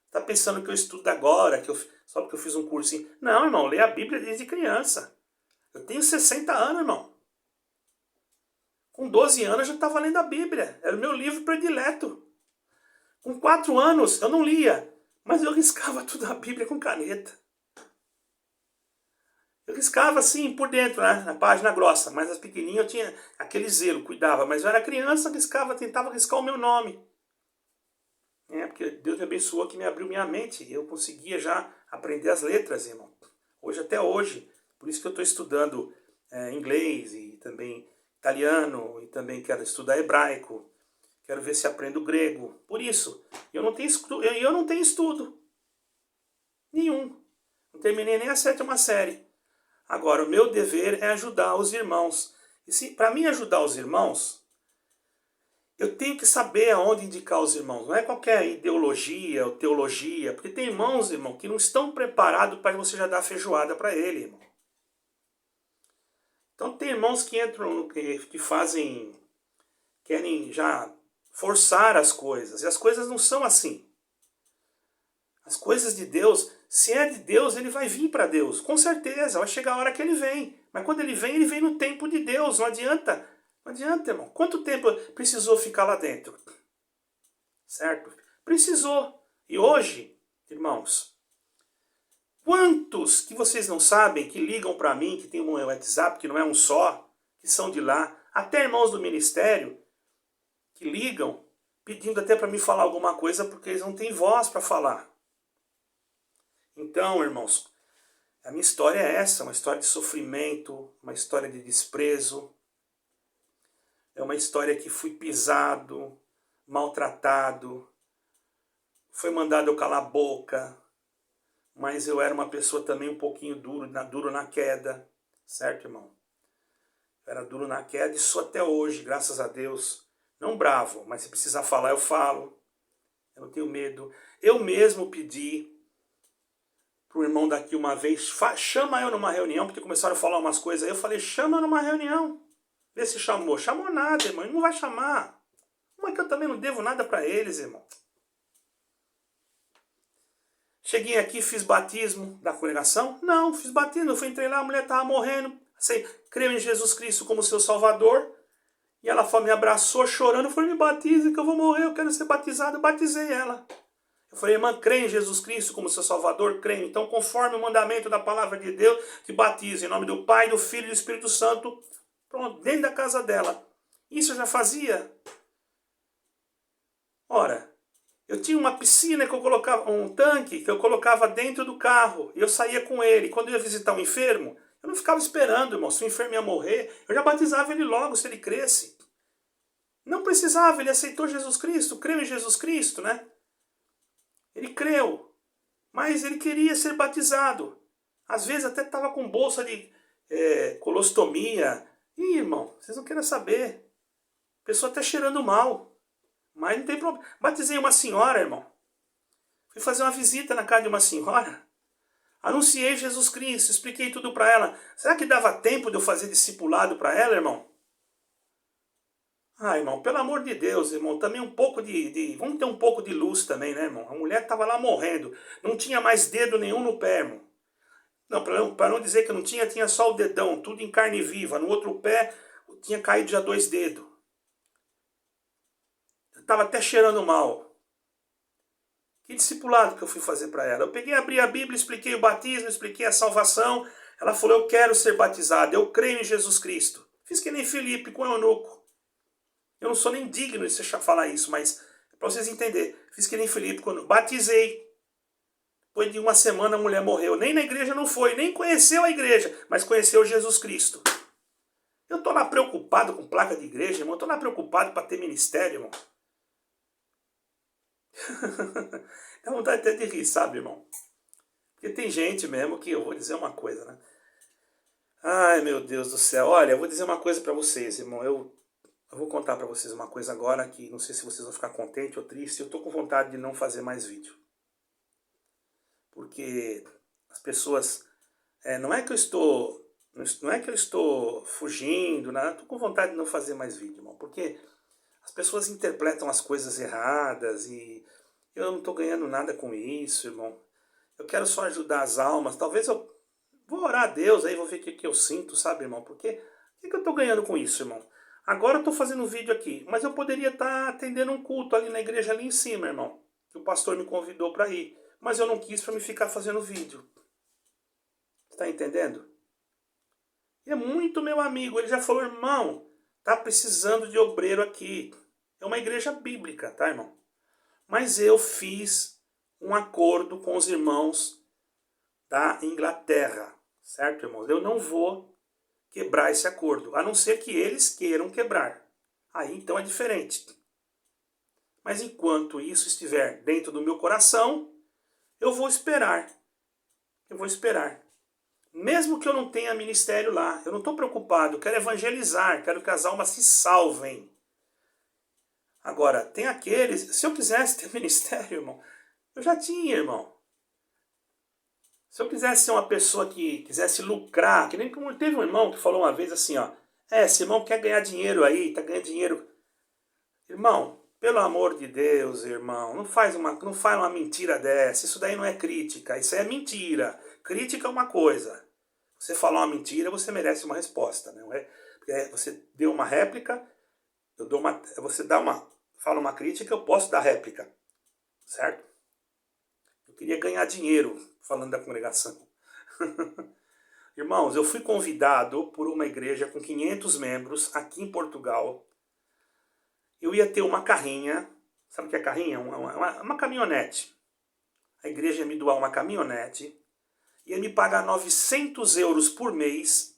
Tá pensando que eu estudo agora, só porque eu fiz um cursinho. Não, irmão, lê a Bíblia desde criança. Eu tenho 60 anos, irmão. Com 12 anos eu já estava lendo a Bíblia. Era o meu livro predileto. Com 4 anos eu não lia, mas eu riscava tudo a Bíblia com caneta. Eu riscava assim por dentro, né, na página grossa, mas as pequenininhas eu tinha aquele zelo, cuidava. Mas eu era criança, riscava, tentava riscar o meu nome. Porque Deus me abençoou que me abriu minha mente. E eu conseguia já aprender as letras, irmão. Hoje até hoje. Por isso que eu estou estudando inglês e também italiano. E também quero estudar hebraico. Quero ver se aprendo grego. Por isso, eu não tenho estudo. Nenhum. Não terminei nem a 7ª série. Agora, o meu dever é ajudar os irmãos. E para mim ajudar os irmãos, eu tenho que saber aonde indicar os irmãos. Não é qualquer ideologia ou teologia. Porque tem irmãos, irmão, que não estão preparados para você já dar feijoada para ele, irmão. Então tem irmãos que entram, que fazem, querem já forçar as coisas. E as coisas não são assim. As coisas de Deus, se é de Deus, ele vai vir para Deus. Com certeza, vai chegar a hora que ele vem. Mas quando ele vem no tempo de Deus. Não adianta. Não adianta, irmão. Quanto tempo precisou ficar lá dentro? Certo? Precisou. E hoje, irmãos, quantos que vocês não sabem que ligam para mim, que tem um WhatsApp, que não é um só, que são de lá, até irmãos do ministério, que ligam, pedindo até para mim falar alguma coisa, porque eles não têm voz para falar. Então, irmãos, a minha história é essa, uma história de sofrimento, uma história de desprezo, é uma história que fui pisado, maltratado, foi mandado eu calar a boca, mas eu era uma pessoa também um pouquinho duro na queda, certo, irmão? Eu era duro na queda e sou até hoje, graças a Deus. Não bravo, mas se precisar falar, eu falo. Eu não tenho medo. Eu mesmo pedi pro irmão daqui uma vez, chama eu numa reunião, porque começaram a falar umas coisas aí. Eu falei, chama numa reunião. Vê se chamou. Chamou nada, irmão. Ele não vai chamar. Mas que eu também não devo nada para eles, irmão. Cheguei aqui, fiz batismo da congregação? Não, fiz batismo. Eu entrei lá, a mulher estava morrendo. Sei, creio em Jesus Cristo como seu Salvador. E ela me abraçou chorando. Eu falei, me batize que eu vou morrer, eu quero ser batizado. Eu batizei ela. Eu falei, irmã, creio em Jesus Cristo como seu Salvador? Creio. Então, conforme o mandamento da palavra de Deus, que batize em nome do Pai, do Filho e do Espírito Santo. Pronto, dentro da casa dela. Isso eu já fazia. Ora, eu tinha uma piscina que eu colocava, um tanque que eu colocava dentro do carro. E eu saía com ele. Quando eu ia visitar um enfermo, eu não ficava esperando, irmão. Se o enfermo ia morrer, eu já batizava ele logo, se ele cresce. Não precisava, ele aceitou Jesus Cristo, creu em Jesus Cristo, né? Ele creu, mas ele queria ser batizado. Às vezes até estava com bolsa de colostomia. Ih, irmão, vocês não querem saber. A pessoa está cheirando mal. Mas não tem problema. Batizei uma senhora, irmão. Fui fazer uma visita na casa de uma senhora. Anunciei Jesus Cristo, expliquei tudo para ela. Será que dava tempo de eu fazer discipulado para ela, irmão? Ah, irmão, pelo amor de Deus, irmão, também um pouco vamos ter um pouco de luz também, né, irmão? A mulher estava lá morrendo, não tinha mais dedo nenhum no pé, irmão. Não, para não dizer que não tinha, tinha só o dedão, tudo em carne viva. No outro pé tinha caído já 2 dedos. Eu estava até cheirando mal. Que discipulado que eu fui fazer para ela? Eu peguei, abri a Bíblia, expliquei o batismo, expliquei a salvação. Ela falou, eu quero ser batizada, eu creio em Jesus Cristo. Fiz que nem Filipe com o eunuco. Eu não sou nem digno de você falar isso, mas para vocês entenderem. Fiz que nem Filipe quando batizei. Depois de uma semana a mulher morreu. Nem na igreja não foi, nem conheceu a igreja, mas conheceu Jesus Cristo. Eu estou lá preocupado com placa de igreja, irmão. Eu estou lá preocupado para ter ministério, irmão. Dá vontade até de rir, sabe, irmão? Porque tem gente mesmo que, eu vou dizer uma coisa, né? Ai, meu Deus do céu. Olha, eu vou dizer uma coisa para vocês, irmão. Eu vou contar para vocês uma coisa agora que não sei se vocês vão ficar contentes ou tristes. Eu tô com vontade de não fazer mais vídeo. Porque as pessoas... não é que eu estou fugindo, né? Eu tô com vontade de não fazer mais vídeo, irmão. Porque as pessoas interpretam as coisas erradas e eu não tô ganhando nada com isso, irmão. Eu quero só ajudar as almas. Talvez eu vou orar a Deus, aí vou ver o que eu sinto, sabe, irmão? Porque o que eu tô ganhando com isso, irmão? Agora eu tô fazendo um vídeo aqui, mas eu poderia estar atendendo um culto ali na igreja ali em cima, irmão. Que o pastor me convidou para ir. Mas eu não quis para me ficar fazendo vídeo. Tá entendendo? E é muito meu amigo. Ele já falou, irmão, tá precisando de obreiro aqui. É uma igreja bíblica, tá, irmão? Mas eu fiz um acordo com os irmãos da Inglaterra, certo, irmãos? Eu não vou quebrar esse acordo, a não ser que eles queiram quebrar. Aí então é diferente. Mas enquanto isso estiver dentro do meu coração, eu vou esperar. Eu vou esperar. Mesmo que eu não tenha ministério lá, eu não estou preocupado, eu quero evangelizar, quero que as almas se salvem. Agora, tem aqueles, se eu quisesse ter ministério, irmão, eu já tinha, irmão. Se eu quisesse ser uma pessoa que quisesse lucrar, que nem como teve um irmão que falou uma vez assim, ó, esse irmão quer ganhar dinheiro aí, tá ganhando dinheiro. Irmão, pelo amor de Deus, irmão, não faz uma mentira dessa, isso daí não é crítica, isso é mentira. Crítica é uma coisa. Você falar uma mentira, você merece uma resposta, não é? Porque você deu uma réplica, fala uma crítica, eu posso dar réplica, certo? Eu queria ganhar dinheiro falando da congregação. Irmãos, eu fui convidado por uma igreja com 500 membros aqui em Portugal. Eu ia ter uma carrinha, sabe o que é carrinha? Uma caminhonete. A igreja ia me doar uma caminhonete, ia me pagar 900 euros por mês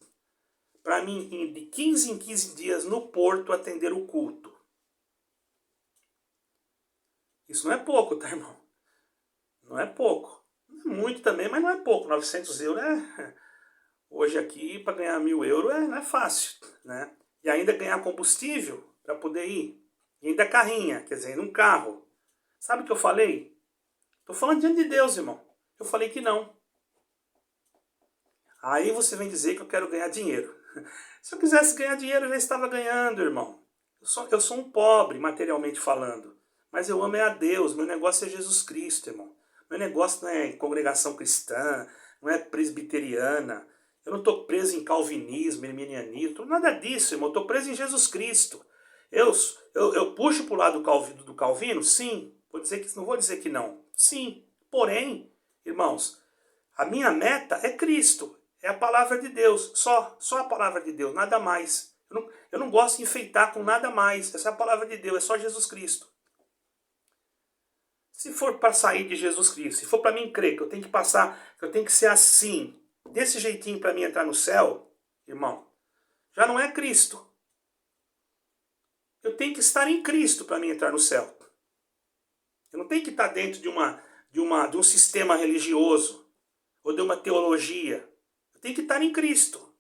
para mim ir de 15 em 15 dias no Porto atender o culto. Isso não é pouco, tá, irmão? Não é pouco. Não é muito também, mas não é pouco. 900 euros hoje aqui, para ganhar 1.000 euros, não é fácil, né? E ainda ganhar combustível para poder ir. E ainda carrinha, quer dizer, num carro. Sabe o que eu falei? Estou falando diante de Deus, irmão. Eu falei que não. Aí você vem dizer que eu quero ganhar dinheiro. Se eu quisesse ganhar dinheiro, eu já estava ganhando, irmão. Eu sou um pobre, materialmente falando. Mas eu amo a Deus. Meu negócio é Jesus Cristo, irmão. Meu negócio não é congregação cristã, não é presbiteriana. Eu não estou preso em calvinismo, arminianismo, nada disso, irmão. Eu estou preso em Jesus Cristo. Eu puxo para o lado do Calvino? Sim. Não vou dizer que não. Sim. Porém, irmãos, a minha meta é Cristo. É a palavra de Deus. Só a palavra de Deus, nada mais. Eu não gosto de enfeitar com nada mais. Essa é a palavra de Deus, é só Jesus Cristo. Se for para sair de Jesus Cristo, se for para mim crer que eu tenho que passar, que eu tenho que ser assim, desse jeitinho para mim entrar no céu, irmão, já não é Cristo. Eu tenho que estar em Cristo para mim entrar no céu. Eu não tenho que estar dentro de um sistema religioso ou de uma teologia. Eu tenho que estar em Cristo.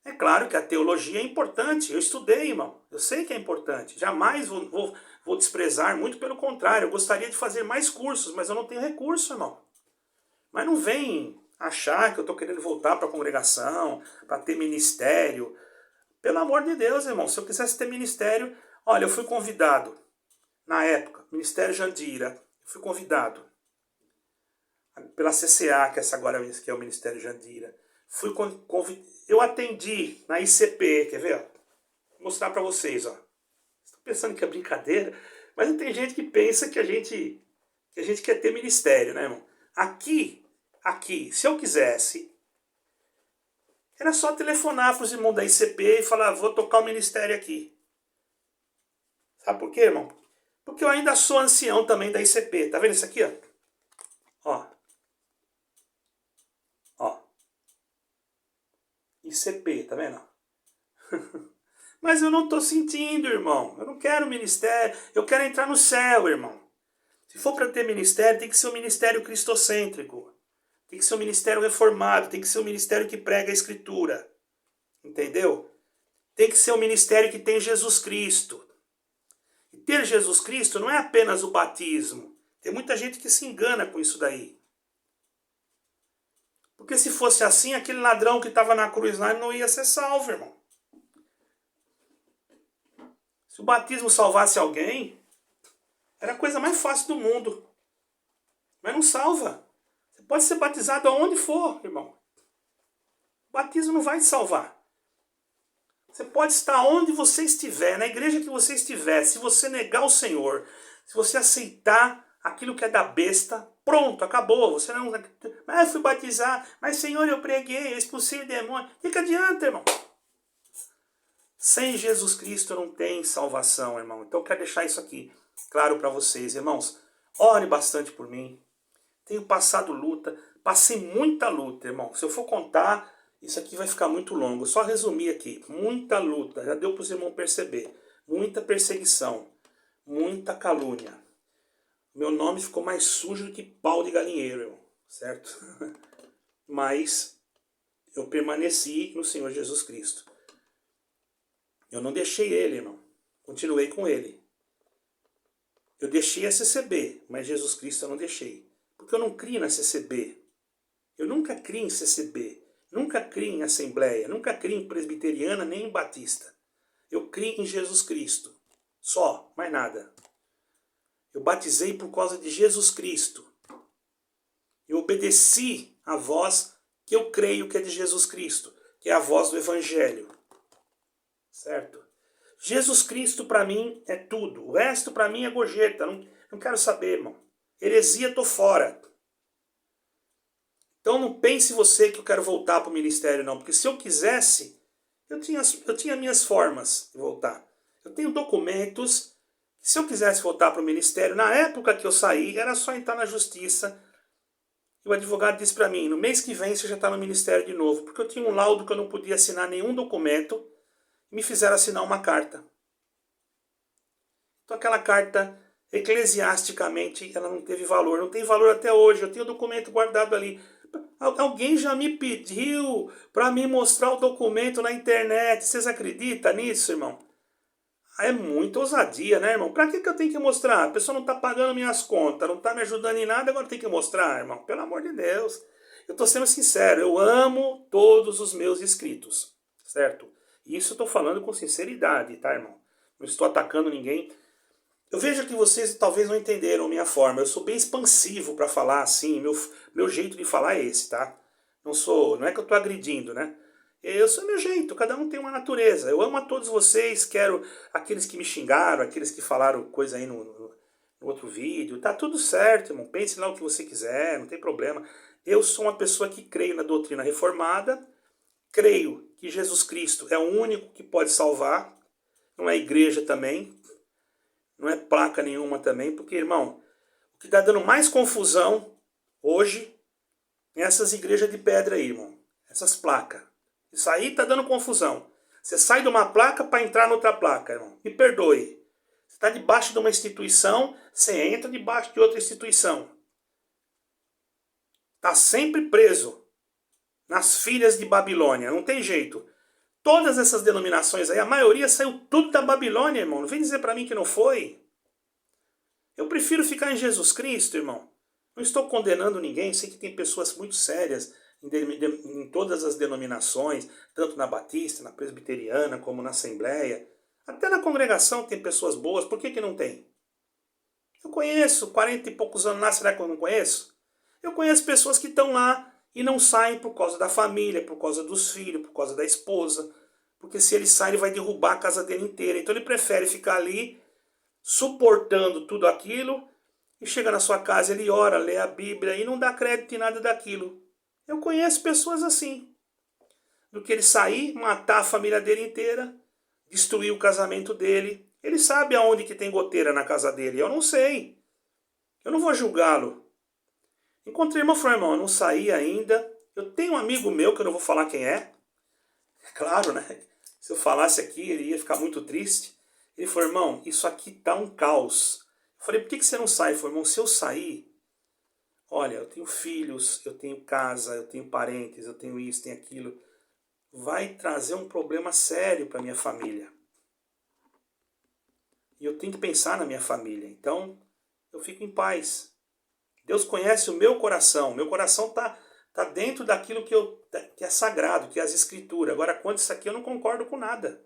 É claro que a teologia é importante. Eu estudei, irmão. Eu sei que é importante. Jamais vou desprezar, muito pelo contrário. Eu gostaria de fazer mais cursos, mas eu não tenho recurso, irmão. Mas não vem achar que eu estou querendo voltar para a congregação, para ter ministério. Pelo amor de Deus, irmão. Se eu quisesse ter ministério... Olha, eu fui convidado, na época, Ministério Jandira. Eu fui convidado pela CCA, que é o Ministério Jandira. Eu atendi na ICP, quer ver? Vou mostrar para vocês, ó. Estou pensando que é brincadeira, mas tem gente que pensa que a gente que a gente quer ter ministério, né, irmão? Aqui, se eu quisesse, era só telefonar para os irmãos da ICP e falar, vou tocar o ministério aqui. Sabe por quê, irmão? Porque eu ainda sou ancião também da ICP. Tá vendo isso aqui, ó? Ó. Ó. ICP, tá vendo? Mas eu não tô sentindo, irmão. Eu não quero ministério. Eu quero entrar no céu, irmão. Se for para ter ministério, tem que ser um ministério cristocêntrico. Tem que ser um ministério reformado. Tem que ser um ministério que prega a Escritura. Entendeu? Tem que ser um ministério que tem Jesus Cristo. E ter Jesus Cristo não é apenas o batismo. Tem muita gente que se engana com isso daí. Porque se fosse assim, aquele ladrão que estava na cruz lá não ia ser salvo, irmão. Se o batismo salvasse alguém, era a coisa mais fácil do mundo. Mas não salva. Você pode ser batizado aonde for, irmão. O batismo não vai te salvar. Você pode estar onde você estiver, na igreja que você estiver. Se você negar o Senhor, se você aceitar aquilo que é da besta, pronto, acabou. Você não... Mas eu fui batizar, mas Senhor, eu preguei, eu expulsei o demônio. O que adianta, irmão? Sem Jesus Cristo não tem salvação, irmão. Então eu quero deixar isso aqui claro para vocês, irmãos. Ore bastante por mim. Tenho passado luta, passei muita luta, irmão. Se eu for contar, isso aqui vai ficar muito longo. Só resumir aqui. Muita luta, já deu para os irmãos perceber. Muita perseguição, muita calúnia. Meu nome ficou mais sujo do que pau de galinheiro, irmão. Certo? Mas eu permaneci no Senhor Jesus Cristo. Eu não deixei ele, irmão. Continuei com ele. Eu deixei a CCB, mas Jesus Cristo eu não deixei. Porque eu não crio na CCB. Eu nunca criei em CCB. Nunca criei em Assembleia. Nunca criei em Presbiteriana nem em Batista. Eu criei em Jesus Cristo. Só, mais nada. Eu batizei por causa de Jesus Cristo. Eu obedeci a voz que eu creio que é de Jesus Cristo. Que é a voz do Evangelho. Certo? Jesus Cristo para mim é tudo. O resto para mim é gorjeta. Não quero saber, irmão. Heresia, tô fora. Então não pense você que eu quero voltar para o ministério, não. Porque se eu quisesse, eu tinha minhas formas de voltar. Eu tenho documentos. Se eu quisesse voltar para o ministério, na época que eu saí, era só entrar na justiça. E o advogado disse para mim, no mês que vem você já está no ministério de novo. Porque eu tinha um laudo que eu não podia assinar nenhum documento. E me fizeram assinar uma carta. Então aquela carta, eclesiasticamente, ela não teve valor. Não tem valor até hoje. Eu tenho o documento guardado ali. Alguém já me pediu para me mostrar o documento na internet. Vocês acreditam nisso, irmão? É muita ousadia, né, irmão? Para que eu tenho que mostrar? A pessoa não está pagando minhas contas, não está me ajudando em nada, agora tem que mostrar, irmão. Pelo amor de Deus. Eu estou sendo sincero, eu amo todos os meus inscritos, certo? Isso eu estou falando com sinceridade, tá, irmão? Não estou atacando ninguém. Eu vejo que vocês talvez não entenderam a minha forma. Eu sou bem expansivo para falar assim. Meu jeito de falar é esse, tá? Não é que eu estou agredindo, né? Eu sou meu jeito, cada um tem uma natureza. Eu amo a todos vocês, quero aqueles que me xingaram, aqueles que falaram coisa aí no outro vídeo. Tá tudo certo, irmão. Pense lá o que você quiser, não tem problema. Eu sou uma pessoa que creio na doutrina reformada. Creio que Jesus Cristo é o único que pode salvar. Não é igreja também. Não é placa nenhuma também. Porque, irmão, o que está dando mais confusão hoje é essas igrejas de pedra aí, irmão. Essas placas. Isso aí está dando confusão. Você sai de uma placa para entrar noutra placa, irmão. Me perdoe. Você está debaixo de uma instituição, você entra debaixo de outra instituição. Está sempre preso nas filhas de Babilônia. Não tem jeito. Todas essas denominações aí, a maioria saiu tudo da Babilônia, irmão. Não vem dizer para mim que não foi. Eu prefiro ficar em Jesus Cristo, irmão. Não estou condenando ninguém. Sei que tem pessoas muito sérias em todas as denominações, tanto na Batista, na Presbiteriana, como na Assembleia. Até na congregação tem pessoas boas. Por que não tem? Eu conheço, 40 e poucos anos lá, será que eu não conheço? Eu conheço pessoas que estão lá e não saem por causa da família, por causa dos filhos, por causa da esposa. Porque se ele sai, ele vai derrubar a casa dele inteira. Então ele prefere ficar ali, suportando tudo aquilo, e chega na sua casa, ele ora, lê a Bíblia e não dá crédito em nada daquilo. Eu conheço pessoas assim. Do que ele sair, matar a família dele inteira, destruir o casamento dele. Ele sabe aonde que tem goteira na casa dele. Eu não sei. Eu não vou julgá-lo. Encontrei uma falou, irmão, eu não saí ainda. Eu tenho um amigo meu, que eu não vou falar quem é. Claro, né? Se eu falasse aqui, ele ia ficar muito triste. Ele falou, irmão, isso aqui tá um caos. Eu falei, por que você não sai? Ele falou, irmão, se eu sair, olha, eu tenho filhos, eu tenho casa, eu tenho parentes, eu tenho isso, tenho aquilo. Vai trazer um problema sério para minha família. E eu tenho que pensar na minha família. Então, eu fico em paz. Deus conhece o meu coração. Meu coração tá dentro daquilo que é sagrado, que é as escrituras. Agora, quanto isso aqui, eu não concordo com nada.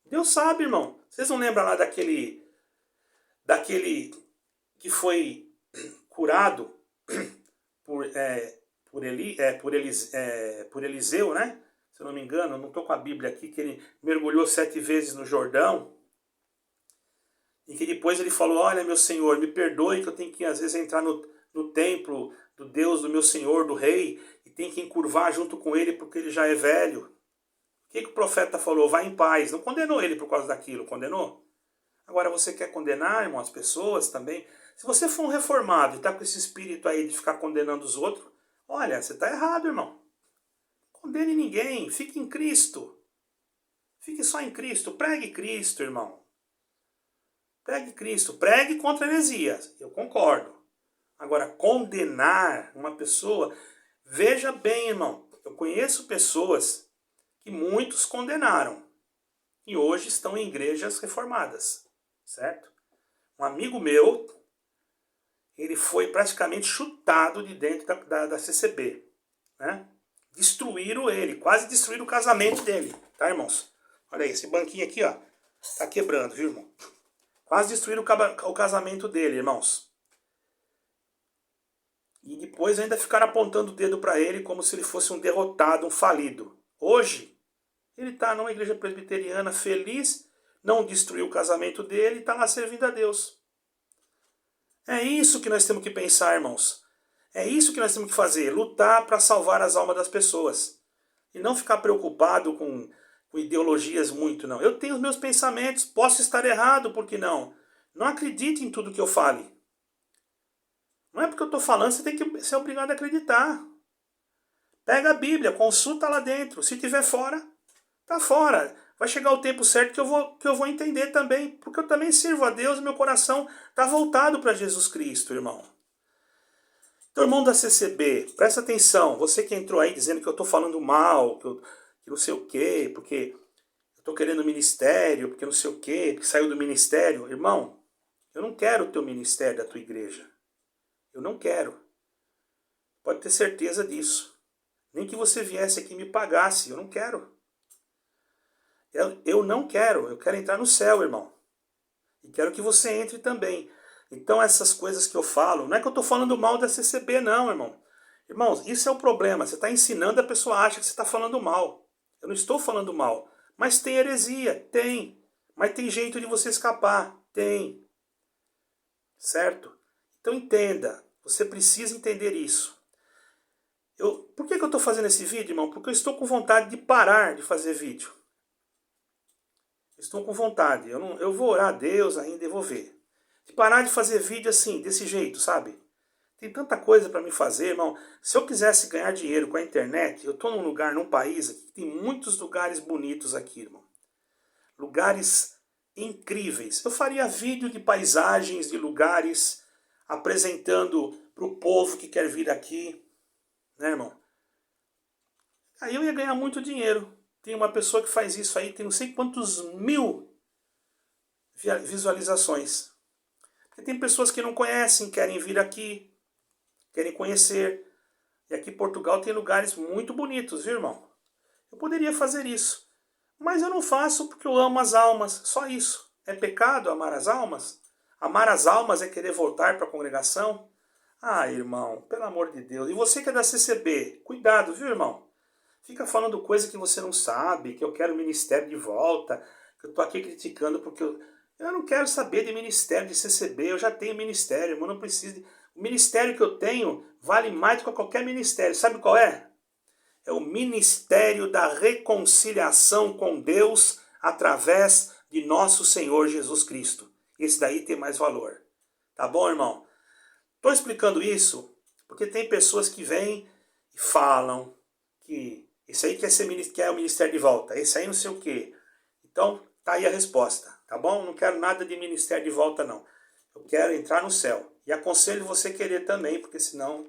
Deus sabe, irmão. Vocês não lembram lá daquele que foi curado por Eliseu, né? Se eu não me engano, eu não estou com a Bíblia aqui, que ele mergulhou 7 vezes no Jordão. E que depois ele falou, olha, meu Senhor, me perdoe que eu tenho que às vezes entrar no templo do Deus, do meu Senhor, do rei, e tenho que encurvar junto com ele porque ele já é velho. O que o profeta falou? Vai em paz. Não condenou ele por causa daquilo, condenou? Agora você quer condenar, irmão, as pessoas também? Se você for um reformado e está com esse espírito aí de ficar condenando os outros, olha, você está errado, irmão. Não condene ninguém, fique em Cristo. Fique só em Cristo, pregue Cristo, irmão. Pregue Cristo, pregue contra heresias, eu concordo. Agora, condenar uma pessoa, veja bem, irmão, eu conheço pessoas que muitos condenaram e hoje estão em igrejas reformadas, certo? Um amigo meu, ele foi praticamente chutado de dentro da CCB, né? Destruíram ele, quase destruíram o casamento dele, tá, irmãos? Olha aí, esse banquinho aqui, ó, tá quebrando, viu, irmão? Quase destruíram o casamento dele, irmãos. E depois ainda ficaram apontando o dedo para ele como se ele fosse um derrotado, um falido. Hoje, ele está numa igreja presbiteriana feliz, não destruiu o casamento dele e está lá servindo a Deus. É isso que nós temos que pensar, irmãos. É isso que nós temos que fazer, lutar para salvar as almas das pessoas. E não ficar preocupado com ideologias muito, não. Eu tenho os meus pensamentos, posso estar errado, por que não? Não acredite em tudo que eu fale. Não é porque eu estou falando, você tem que ser obrigado a acreditar. Pega a Bíblia, consulta lá dentro. Se tiver fora, tá fora. Vai chegar o tempo certo que eu vou entender também, porque eu também sirvo a Deus e meu coração está voltado para Jesus Cristo, irmão. Então, irmão da CCB, presta atenção. Você que entrou aí dizendo que eu estou falando mal, que não sei o quê, porque eu estou querendo ministério, porque não sei o quê, porque saiu do ministério. Irmão, eu não quero o teu ministério da tua igreja. Eu não quero. Pode ter certeza disso. Nem que você viesse aqui e me pagasse. Eu não quero. Eu não quero. Eu quero entrar no céu, irmão. E quero que você entre também. Então essas coisas que eu falo, não é que eu estou falando mal da CCB, não, irmão. Irmãos, isso é o problema. Você está ensinando, a pessoa acha que você está falando mal. Eu não estou falando mal. Mas tem heresia? Tem. Mas tem jeito de você escapar? Tem. Certo? Então entenda. Você precisa entender isso. Por que eu estou fazendo esse vídeo, irmão? Porque eu estou com vontade de parar de fazer vídeo. Estou com vontade. Eu vou orar a Deus ainda e vou ver. De parar de fazer vídeo assim, desse jeito, sabe? Tem tanta coisa para me fazer, irmão. Se eu quisesse ganhar dinheiro com a internet, eu estou num lugar, num país aqui, que tem muitos lugares bonitos aqui, irmão. Lugares incríveis. Eu faria vídeo de paisagens, de lugares, apresentando para o povo que quer vir aqui. Né, irmão? Aí eu ia ganhar muito dinheiro. Tem uma pessoa que faz isso aí, tem não sei quantos mil visualizações. Porque tem pessoas que não conhecem, querem vir aqui, querem conhecer. E aqui em Portugal tem lugares muito bonitos, viu, irmão? Eu poderia fazer isso. Mas eu não faço porque eu amo as almas. Só isso. É pecado amar as almas? Amar as almas é querer voltar para a congregação? Ah, irmão, pelo amor de Deus. E você que é da CCB, cuidado, viu, irmão? Fica falando coisa que você não sabe, que eu quero o ministério de volta, que eu tô aqui criticando porque Eu não quero saber de ministério, de CCB, eu já tenho ministério, irmão, não preciso de... O ministério que eu tenho vale mais do que qualquer ministério. Sabe qual é? É o ministério da reconciliação com Deus através de nosso Senhor Jesus Cristo. Esse daí tem mais valor. Tá bom, irmão? Estou explicando isso porque tem pessoas que vêm e falam que esse aí quer o ministério de volta, esse aí não sei o quê. Então, tá aí a resposta, tá bom? Não quero nada de ministério de volta, não. Eu quero entrar no céu. E aconselho você querer também, porque senão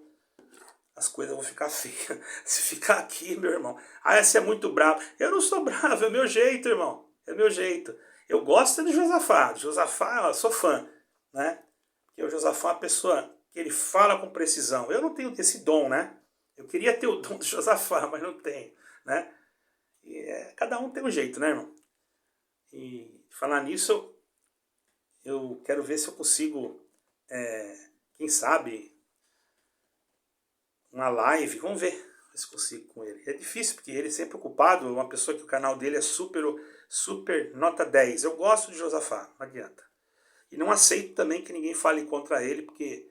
as coisas vão ficar feias. Se ficar aqui, meu irmão, você é muito bravo. Eu não sou bravo, é o meu jeito, irmão. É o meu jeito. Eu gosto de Josafá. Josafá, eu sou fã, né? Porque o Josafá é uma pessoa que ele fala com precisão. Eu não tenho esse dom, né? Eu queria ter o dom de Josafá, mas não tenho, né? Cada um tem um jeito, né, irmão? E falar nisso, eu quero ver se eu consigo, quem sabe, uma live. Vamos ver se consigo com ele. É difícil, porque ele é sempre ocupado, uma pessoa que o canal dele é super nota 10. Eu gosto de Josafá, não adianta. E não aceito também que ninguém fale contra ele, porque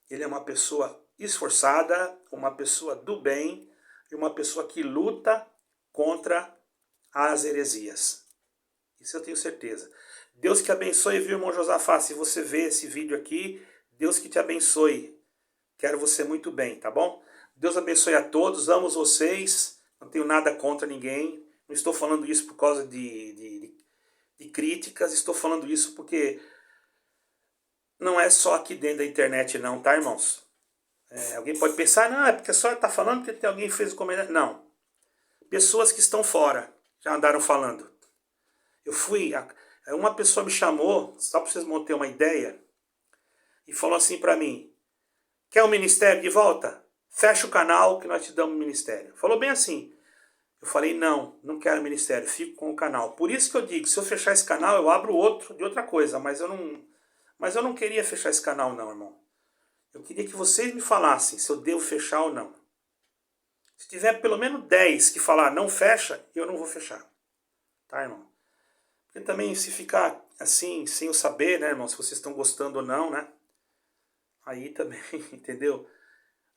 ele é uma pessoa esforçada, uma pessoa do bem e uma pessoa que luta contra as heresias. Isso eu tenho certeza. Deus que abençoe, viu, irmão Josafá? Se você vê esse vídeo aqui, Deus que te abençoe. Quero você muito bem, tá bom? Deus abençoe a todos, amo vocês, não tenho nada contra ninguém. Não estou falando isso por causa de críticas, estou falando isso porque não é só aqui dentro da internet não, tá, irmãos? Alguém pode pensar, não, é porque só está falando porque alguém fez o comentário. Não. Pessoas que estão fora já andaram falando. Uma pessoa me chamou, só para vocês terem uma ideia, e falou assim para mim, quer um ministério de volta? Fecha o canal que nós te damos um ministério. Falou bem assim. Eu falei, não quero ministério, fico com o canal. Por isso que eu digo, se eu fechar esse canal, eu abro outro de outra coisa, mas eu não queria fechar esse canal não, irmão. Eu queria que vocês me falassem se eu devo fechar ou não. Se tiver pelo menos 10 que falar não fecha, eu não vou fechar. Tá, irmão? Porque também se ficar assim, sem eu saber, né, irmão, se vocês estão gostando ou não, né? Aí também, entendeu?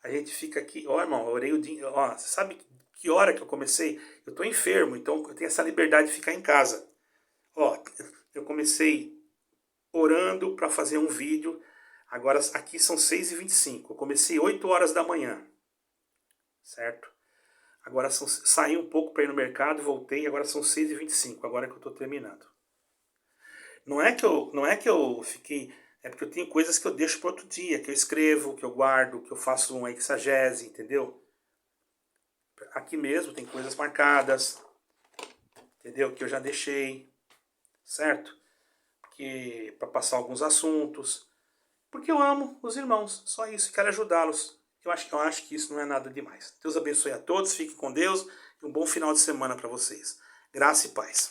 A gente fica aqui, ó, irmão, eu orei o dia, ó, você sabe que hora que eu comecei? Eu tô enfermo, então eu tenho essa liberdade de ficar em casa. Ó, eu comecei orando para fazer um vídeo. Agora aqui são 6h25. Eu comecei 8 horas da manhã. Certo? Agora saí um pouco para ir no mercado, voltei, agora são 6h25. Agora que eu estou terminando. Não é que eu fiquei... É porque eu tenho coisas que eu deixo para outro dia, que eu escrevo, que eu guardo, que eu faço uma exagese, entendeu? Aqui mesmo tem coisas marcadas, entendeu? Que eu já deixei, certo? Para passar alguns assuntos. Porque eu amo os irmãos, só isso, quero ajudá-los. Eu acho que isso não é nada demais. Deus abençoe a todos, fiquem com Deus e um bom final de semana para vocês. Graça e paz.